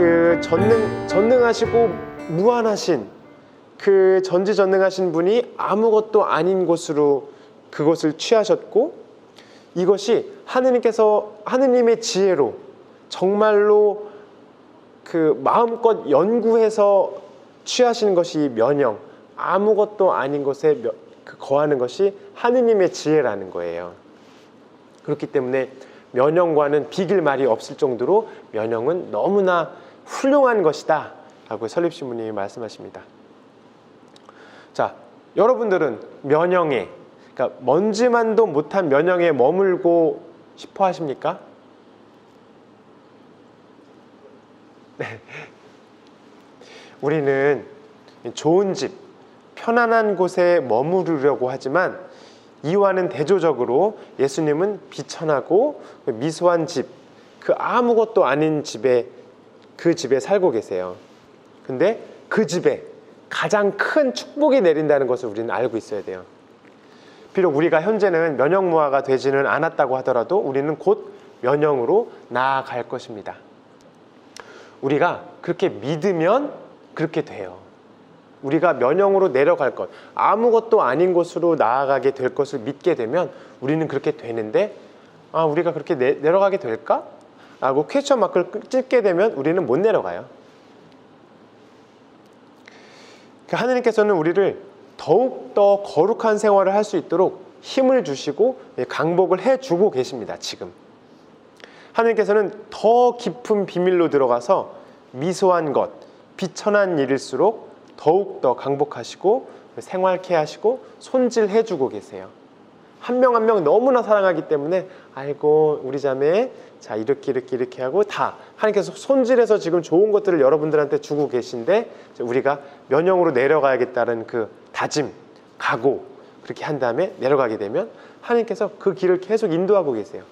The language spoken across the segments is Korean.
그 전능하시고 무한하신 그 전지전능하신 분이 아무것도 아닌 곳으로 그것을 취하셨고, 이것이 하느님의 지혜로 정말로 그 마음껏 연구해서 취하시는 것이 면영, 아무것도 아닌 곳에 거하는 것이 하느님의 지혜라는 거예요. 그렇기 때문에 면영과는 비길 말이 없을 정도로 면영은 너무나 훌륭한 것이다 라고 설립신부님이 말씀하십니다. 자, 여러분들은 면영에, 그러니까 먼지만도 못한 면영에 머물고 싶어 하십니까? 네. 우리는 좋은 집, 편안한 곳에 머무르려고 하지만 이와는 대조적으로 예수님은 비천하고 미소한 집, 그 아무것도 아닌 집에, 그 집에 살고 계세요. 근데 그 집에 가장 큰 축복이 내린다는 것을 우리는 알고 있어야 돼요. 비록 우리가 현재는 면역무화가 되지는 않았다고 하더라도 우리는 곧 면역으로 나아갈 것입니다. 우리가 그렇게 믿으면 그렇게 돼요. 우리가 면역으로 내려갈 것, 아무것도 아닌 곳으로 나아가게 될 것을 믿게 되면 우리는 그렇게 되는데, 우리가 그렇게 내려가게 될까? 라고 퀘스천 마크를 찍게 되면 우리는 못 내려가요. 하느님께서는 우리를 더욱더 거룩한 생활을 할 수 있도록 힘을 주시고 강복을 해주고 계십니다. 지금 하느님께서는 더 깊은 비밀로 들어가서 미소한 것, 비천한 일일수록 더욱더 강복하시고 생활케 하시고 손질해주고 계세요. 한 명 한 명 너무나 사랑하기 때문에 아이고 우리 자매 자 이렇게 하고 다 하나님께서 손질해서 지금 좋은 것들을 여러분들한테 주고 계신데, 우리가 면역으로 내려가야겠다는 그 다짐, 각오 그렇게 한 다음에 내려가게 되면 하나님께서 그 길을 계속 인도하고 계세요.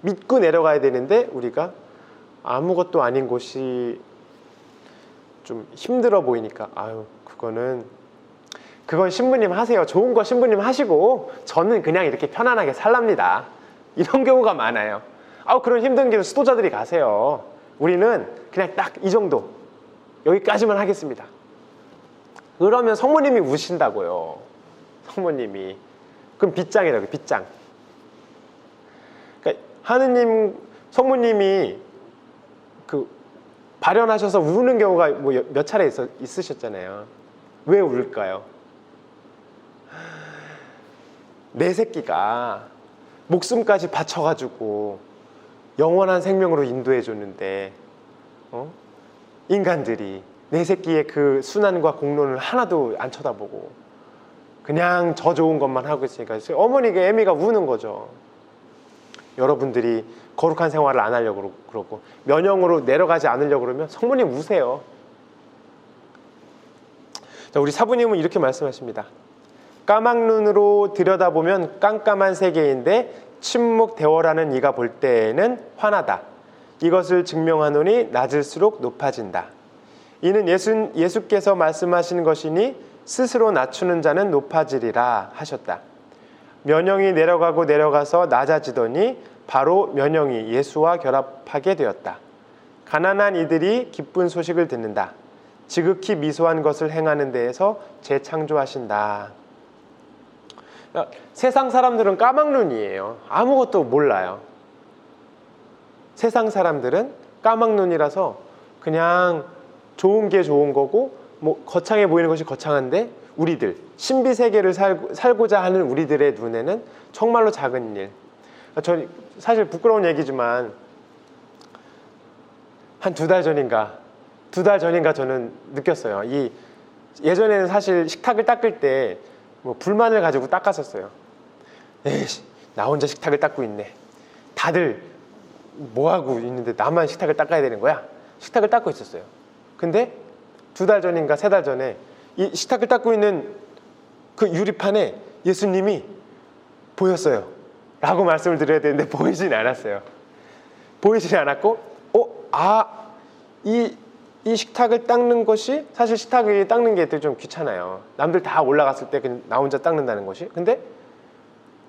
믿고 내려가야 되는데 우리가 아무것도 아닌 곳이 좀 힘들어 보이니까 그건 신부님 하세요. 좋은 거 신부님 하시고 저는 그냥 이렇게 편안하게 살랍니다. 이런 경우가 많아요. 그런 힘든 길은 수도자들이 가세요. 우리는 그냥 딱 이 정도, 여기까지만 하겠습니다. 그러면 성모님이 우신다고요. 성모님이. 그럼 빗장이라고요. 빗장. 그러니까 하느님, 성모님이 그 발현하셔서 우는 경우가 몇 차례 있으셨잖아요. 왜 울까요? 내 새끼가 목숨까지 바쳐가지고 영원한 생명으로 인도해 줬는데 인간들이 내 새끼의 그 순환과 공로를 하나도 안 쳐다보고 그냥 저 좋은 것만 하고 있으니까 어머니가 애미가 우는 거죠. 여러분들이 거룩한 생활을 안 하려고 그러고 면역으로 내려가지 않으려고 그러면 성모님 우세요. 자, 우리 사부님은 이렇게 말씀하십니다. 까막눈으로 들여다보면 깜깜한 세계인데 침묵대월하는 이가 볼 때에는 환하다. 이것을 증명하노니 낮을수록 높아진다. 이는 예수께서 말씀하신 것이니 스스로 낮추는 자는 높아지리라 하셨다. 면역이 내려가서 낮아지더니 바로 면역이 예수와 결합하게 되었다. 가난한 이들이 기쁜 소식을 듣는다. 지극히 미소한 것을 행하는 데에서 재창조하신다. 세상 사람들은 까막눈이에요. 아무것도 몰라요. 세상 사람들은 까막눈이라서 그냥 좋은 게 좋은 거고 거창해 보이는 것이 거창한데, 우리들 신비세계를 살고자 하는 우리들의 눈에는 정말로 작은 일. 저 사실 부끄러운 얘기지만 한 두 달 전인가 저는 느꼈어요. 예전에는 사실 식탁을 닦을 때 불만을 가지고 닦았었어요. 에이씨, 나 혼자 식탁을 닦고 있네. 다들 뭐하고 있는데 나만 식탁을 닦아야 되는 거야? 식탁을 닦고 있었어요. 근데 두 달 전인가 세 달 전에 이 식탁을 닦고 있는 그 유리판에 예수님이 보였어요. 라고 말씀을 드려야 되는데 보이진 않았어요. 보이진 않았고 이 식탁을 닦는 것이, 사실 식탁을 닦는 게 좀 귀찮아요. 남들 다 올라갔을 때 그냥 나 혼자 닦는다는 것이. 근데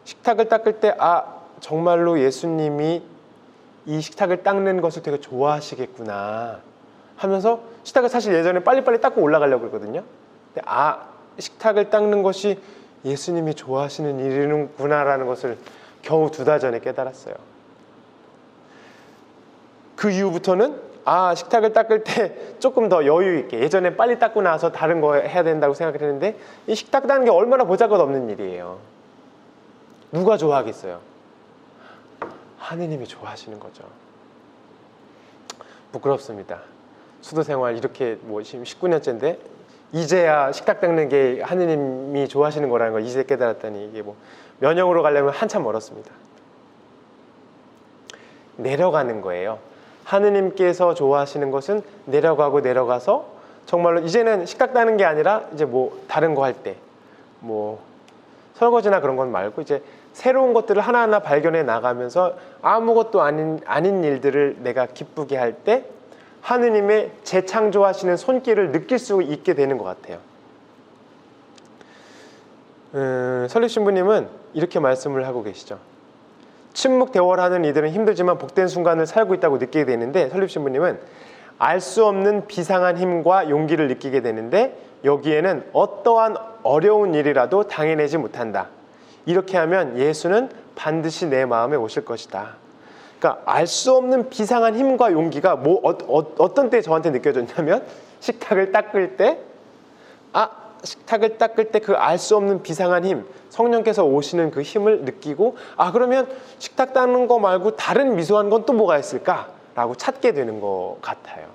식탁을 닦을 때 정말로 예수님이 이 식탁을 닦는 것을 되게 좋아하시겠구나 하면서 식탁을 사실 예전에 빨리빨리 닦고 올라가려고 했거든요. 근데 식탁을 닦는 것이 예수님이 좋아하시는 일이구나라는 것을 겨우 2달 전에 깨달았어요. 그 이후부터는 식탁을 닦을 때 조금 더 여유 있게, 예전에 빨리 닦고 나서 다른 거 해야 된다고 생각을 했는데 이 식탁 닦는 게 얼마나 보잘것없는 일이에요. 누가 좋아하겠어요? 하느님이 좋아하시는 거죠. 부끄럽습니다. 수도생활 이렇게 지금 19년째인데 이제야 식탁 닦는 게 하느님이 좋아하시는 거라는 걸 이제 깨달았다니, 이게 면역으로 가려면 한참 멀었습니다. 내려가는 거예요. 하느님께서 좋아하시는 것은 내려가서 정말로 이제는 식탁 닦는 게 아니라 이제 다른 거 할 때 설거지나 그런 건 말고 이제 새로운 것들을 하나하나 발견해 나가면서 아무것도 아닌 일들을 내가 기쁘게 할 때 하느님의 재창조하시는 손길을 느낄 수 있게 되는 것 같아요. 설립 신부님은 이렇게 말씀을 하고 계시죠. 침묵 대화하는 이들은 힘들지만 복된 순간을 살고 있다고 느끼게 되는데, 설립 신부님은 알 수 없는 비상한 힘과 용기를 느끼게 되는데 여기에는 어떠한 어려운 일이라도 당해내지 못한다. 이렇게 하면 예수는 반드시 내 마음에 오실 것이다. 그러니까 알 수 없는 비상한 힘과 용기가 어떤 때 저한테 느껴졌냐면 식탁을 닦을 때 그 알 수 없는 비상한 힘, 성령께서 오시는 그 힘을 느끼고 그러면 식탁 닦는 거 말고 다른 미소한 건 또 뭐가 있을까라고 찾게 되는 것 같아요.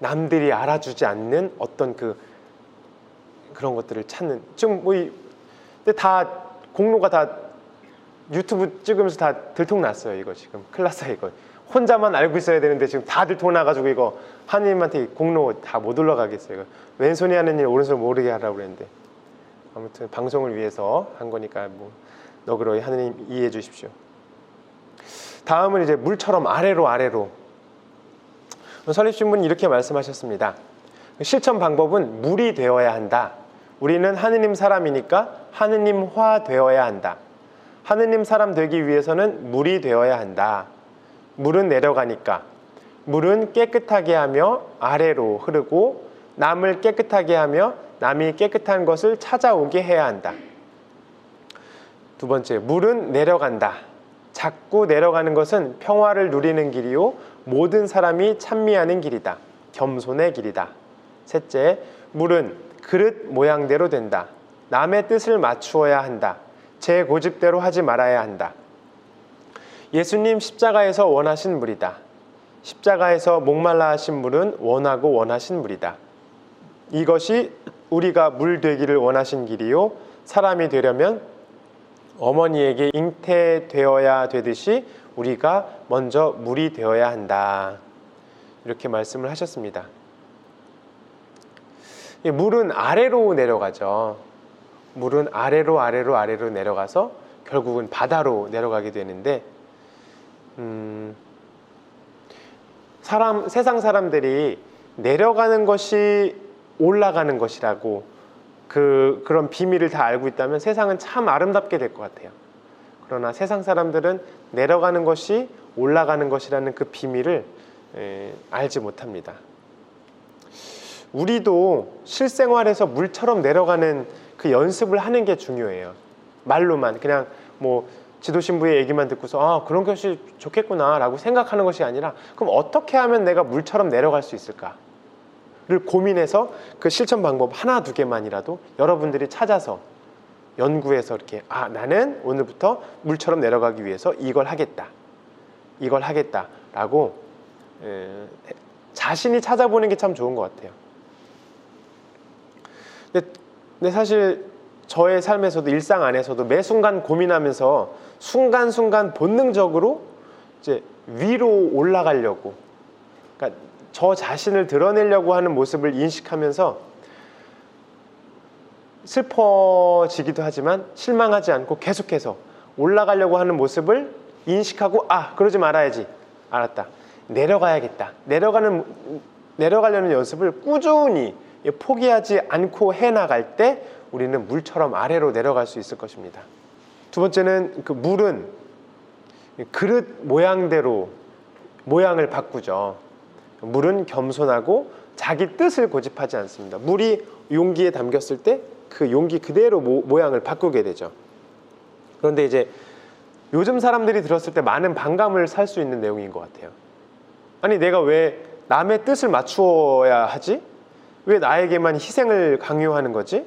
남들이 알아주지 않는 어떤 그런 것들을 찾는, 지금 근데 다 공로가 다 유튜브 찍으면서 다 들통났어요. 이거 지금 큰일 났어요. 이거 혼자만 알고 있어야 되는데 지금 다 들통나가지고 이거 하느님한테 공로 다 못 올라가겠어요. 이거 왼손이 하는 일 오른손 모르게 하라고 그랬는데, 아무튼 방송을 위해서 한 거니까 너그러이 하느님 이해해 주십시오. 다음은 이제 물처럼 아래로. 설립신부는 이렇게 말씀하셨습니다. 실천 방법은 물이 되어야 한다. 우리는 하느님 사람이니까 하느님화 되어야 한다. 하느님 사람 되기 위해서는 물이 되어야 한다. 물은 내려가니까 물은 깨끗하게 하며 아래로 흐르고 남을 깨끗하게 하며 남이 깨끗한 것을 찾아오게 해야 한다. 2번째, 물은 내려간다. 자꾸 내려가는 것은 평화를 누리는 길이요 모든 사람이 찬미하는 길이다. 겸손의 길이다. 셋째, 물은 그릇 모양대로 된다. 남의 뜻을 맞추어야 한다. 제 고집대로 하지 말아야 한다. 예수님 십자가에서 원하신 물이다. 십자가에서 목말라 하신 물은 원하고 원하신 물이다. 이것이 우리가 물 되기를 원하신 길이요 사람이 되려면 어머니에게 잉태되어야 되듯이 우리가 먼저 물이 되어야 한다. 이렇게 말씀을 하셨습니다. 물은 아래로 내려가죠. 물은 아래로 내려가서 결국은 바다로 내려가게 되는데, 세상 사람들이 내려가는 것이 올라가는 것이라고 그런 비밀을 다 알고 있다면 세상은 참 아름답게 될 것 같아요. 그러나 세상 사람들은 내려가는 것이 올라가는 것이라는 그 비밀을 알지 못합니다. 우리도 실생활에서 물처럼 내려가는 그 연습을 하는 게 중요해요. 말로만 그냥 지도신부의 얘기만 듣고서 그런 것이 좋겠구나 라고 생각하는 것이 아니라, 그럼 어떻게 하면 내가 물처럼 내려갈 수 있을까를 고민해서 그 실천 방법 하나 두 개만이라도 여러분들이 찾아서 연구해서 이렇게 나는 오늘부터 물처럼 내려가기 위해서 이걸 하겠다 라고 자신이 찾아보는 게 참 좋은 것 같아요. 근데 사실 저의 삶에서도 일상 안에서도 매 순간 고민하면서 순간순간 본능적으로 이제 위로 올라가려고, 그러니까 저 자신을 드러내려고 하는 모습을 인식하면서 슬퍼지기도 하지만 실망하지 않고 계속해서 올라가려고 하는 모습을 인식하고 그러지 말아야지. 알았다. 내려가야겠다. 내려가려는 연습을 꾸준히 포기하지 않고 해나갈 때 우리는 물처럼 아래로 내려갈 수 있을 것입니다. 2번째는 그 물은 그릇 모양대로 모양을 바꾸죠. 물은 겸손하고 자기 뜻을 고집하지 않습니다. 물이 용기에 담겼을 때 그 용기 그대로 모양을 바꾸게 되죠. 그런데 이제 요즘 사람들이 들었을 때 많은 반감을 살 수 있는 내용인 것 같아요. 아니, 내가 왜 남의 뜻을 맞추어야 하지? 왜 나에게만 희생을 강요하는 거지?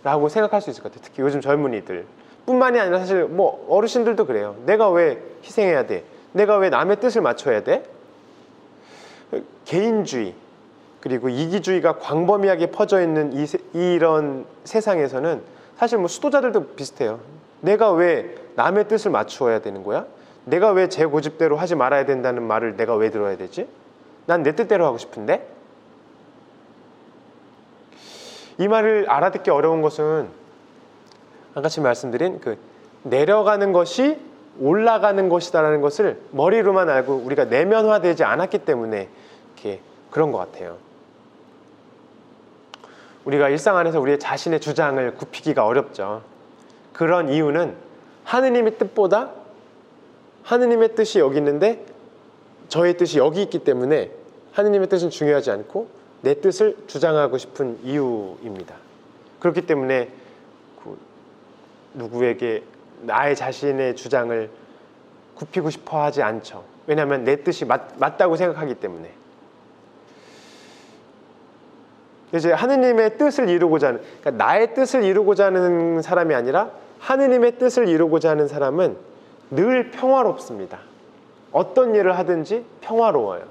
라고 생각할 수 있을 것 같아요. 특히 요즘 젊은이들 뿐만이 아니라 사실 뭐 어르신들도 그래요. 내가 왜 희생해야 돼? 내가 왜 남의 뜻을 맞춰야 돼? 개인주의 그리고 이기주의가 광범위하게 퍼져 있는 이런 세상에서는 사실 뭐 수도자들도 비슷해요. 내가 왜 남의 뜻을 맞추어야 되는 거야? 내가 왜 제 고집대로 하지 말아야 된다는 말을 내가 왜 들어야 되지? 난 내 뜻대로 하고 싶은데? 이 말을 알아듣기 어려운 것은 아까 말씀드린 그 내려가는 것이 올라가는 것이다라는 것을 머리로만 알고 우리가 내면화되지 않았기 때문에 이렇게 그런 것 같아요. 우리가 일상 안에서 우리의 자신의 주장을 굽히기가 어렵죠. 그런 이유는 하느님의 뜻보다 하느님의 뜻이 여기 있는데 저의 뜻이 여기 있기 때문에 하느님의 뜻은 중요하지 않고 내 뜻을 주장하고 싶은 이유입니다. 그렇기 때문에 누구에게 나의 자신의 주장을 굽히고 싶어 하지 않죠. 왜냐하면 내 뜻이 맞다고 생각하기 때문에. 이제 하느님의 뜻을 이루고자 하는, 그러니까 나의 뜻을 이루고자 하는 사람이 아니라 하느님의 뜻을 이루고자 하는 사람은 늘 평화롭습니다. 어떤 일을 하든지 평화로워요.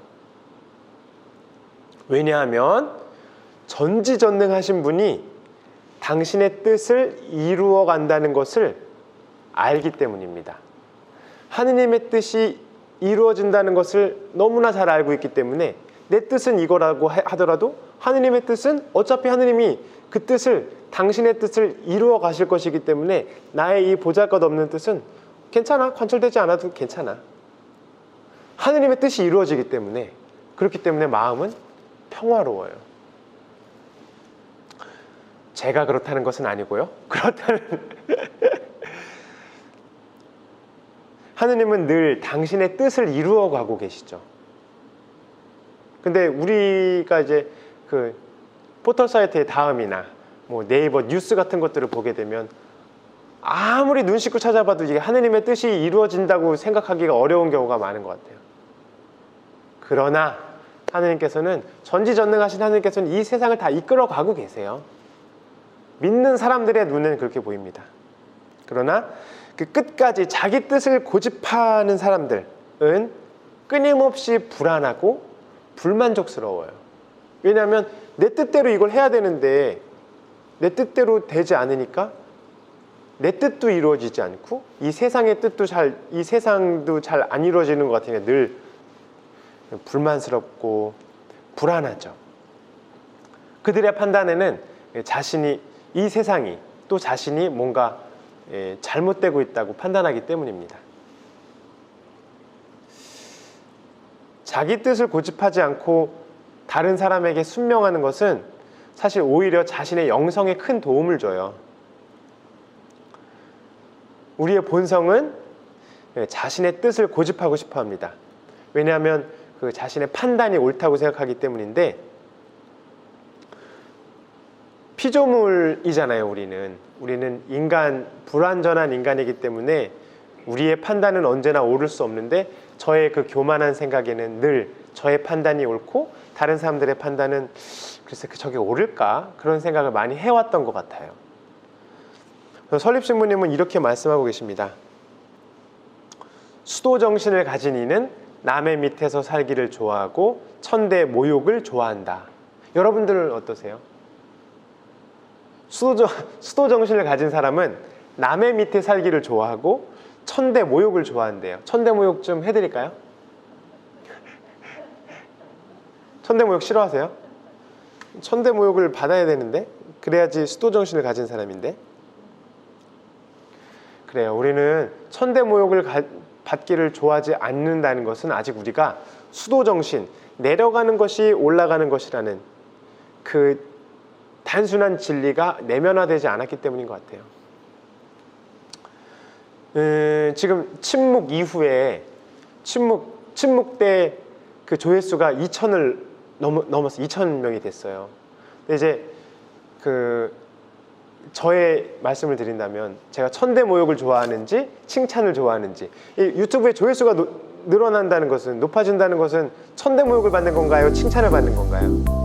왜냐하면 전지전능하신 분이 당신의 뜻을 이루어 간다는 것을 알기 때문입니다. 하느님의 뜻이 이루어진다는 것을 너무나 잘 알고 있기 때문에 내 뜻은 이거라고 하더라도 하느님의 뜻은 어차피 하느님이 그 뜻을 당신의 뜻을 이루어 가실 것이기 때문에 나의 이 보잘것없는 뜻은 괜찮아, 관철되지 않아도 괜찮아. 하느님의 뜻이 이루어지기 때문에, 그렇기 때문에 마음은 평화로워요. 제가 그렇다는 것은 아니고요. 그렇다는 하느님은 늘 당신의 뜻을 이루어 가고 계시죠. 근데 우리가 이제 그 포털사이트의 다음이나 뭐 네이버 뉴스 같은 것들을 보게 되면 아무리 눈 씻고 찾아봐도 이게 하느님의 뜻이 이루어진다고 생각하기가 어려운 경우가 많은 것 같아요. 그러나 하느님께서는, 전지전능하신 하느님께서는 이 세상을 다 이끌어 가고 계세요. 믿는 사람들의 눈에는 그렇게 보입니다. 그러나 그 끝까지 자기 뜻을 고집하는 사람들은 끊임없이 불안하고 불만족스러워요. 왜냐하면 내 뜻대로 이걸 해야 되는데 내 뜻대로 되지 않으니까 내 뜻도 이루어지지 않고 이 세상의 뜻도 이 세상도 잘 안 이루어지는 것 같으니까 늘 불만스럽고 불안하죠. 그들의 판단에는 이 세상이 또 자신이 뭔가 잘못되고 있다고 판단하기 때문입니다. 자기 뜻을 고집하지 않고 다른 사람에게 순명하는 것은 사실 오히려 자신의 영성에 큰 도움을 줘요. 우리의 본성은 자신의 뜻을 고집하고 싶어 합니다. 왜냐하면 그 자신의 판단이 옳다고 생각하기 때문인데, 피조물이잖아요. 우리는 불완전한 인간이기 때문에 우리의 판단은 언제나 옳을 수 없는데, 저의 그 교만한 생각에는 늘 저의 판단이 옳고 다른 사람들의 판단은 글쎄 저게 옳을까? 그런 생각을 많이 해왔던 것 같아요. 설립신부님은 이렇게 말씀하고 계십니다. 수도정신을 가진 이는 남의 밑에서 살기를 좋아하고 천대 모욕을 좋아한다. 여러분들은 어떠세요? 수도정신을 가진 사람은 남의 밑에 살기를 좋아하고 천대 모욕을 좋아한대요. 천대 모욕 좀 해드릴까요? 천대 모욕 싫어하세요? 천대 모욕을 받아야 되는데, 그래야지 수도정신을 가진 사람인데. 그래요. 우리는 천대 모욕을 받기를 좋아하지 않는다는 것은 아직 우리가 수도정신, 내려가는 것이 올라가는 것이라는 그 단순한 진리가 내면화되지 않았기 때문인 것 같아요. 지금 침묵 이후에 침묵 때 그 조회수가 2,000을 넘었어. 2,000명이 됐어요. 근데 이제 저의 말씀을 드린다면 제가 천대모욕을 좋아하는지 칭찬을 좋아하는지, 이 유튜브의 조회수가 늘어난다는 것은, 높아진다는 것은 천대모욕을 받는 건가요? 칭찬을 받는 건가요?